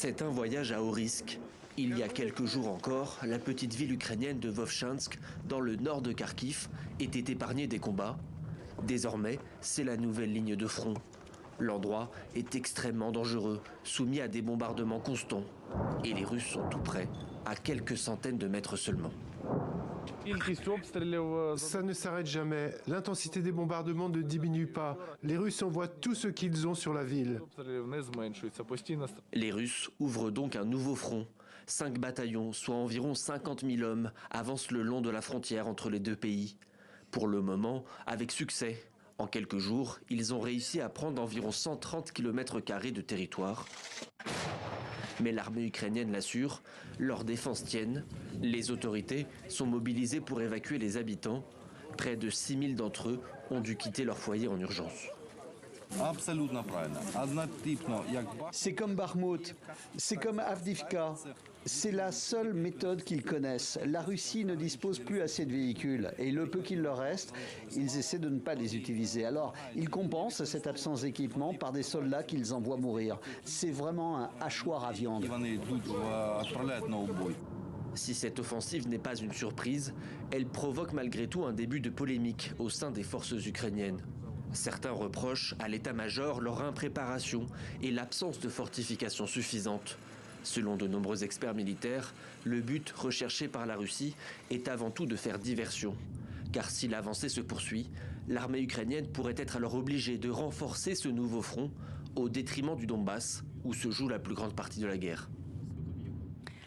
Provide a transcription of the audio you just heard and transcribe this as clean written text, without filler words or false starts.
C'est un voyage à haut risque. Il y a quelques jours encore, la petite ville ukrainienne de Vovchansk, dans le nord de Kharkiv, était épargnée des combats. Désormais, c'est la nouvelle ligne de front. L'endroit est extrêmement dangereux, soumis à des bombardements constants. Et les Russes sont tout près, à quelques centaines de mètres seulement. Ça ne s'arrête jamais. L'intensité des bombardements ne diminue pas. Les Russes envoient tout ce qu'ils ont sur la ville. Les Russes ouvrent donc un nouveau front. 5 bataillons, soit environ 50 000 hommes, avancent le long de la frontière entre les deux pays. Pour le moment, avec succès. En quelques jours, ils ont réussi à prendre environ 130 km² de territoire. Mais l'armée ukrainienne l'assure, leurs défenses tiennent. Les autorités sont mobilisées pour évacuer les habitants. Près de 6 000 d'entre eux ont dû quitter leur foyer en urgence. C'est comme Bakhmout, c'est comme Avdiivka. C'est la seule méthode qu'ils connaissent. La Russie ne dispose plus assez de véhicules et le peu qu'il leur reste, ils essaient de ne pas les utiliser. Alors, ils compensent cette absence d'équipement par des soldats qu'ils envoient mourir. C'est vraiment un hachoir à viande. Si cette offensive n'est pas une surprise, elle provoque malgré tout un début de polémique au sein des forces ukrainiennes. Certains reprochent à l'état-major leur impréparation et l'absence de fortifications suffisantes. Selon de nombreux experts militaires, le but recherché par la Russie est avant tout de faire diversion. Car si l'avancée se poursuit, l'armée ukrainienne pourrait être alors obligée de renforcer ce nouveau front au détriment du Donbass, où se joue la plus grande partie de la guerre.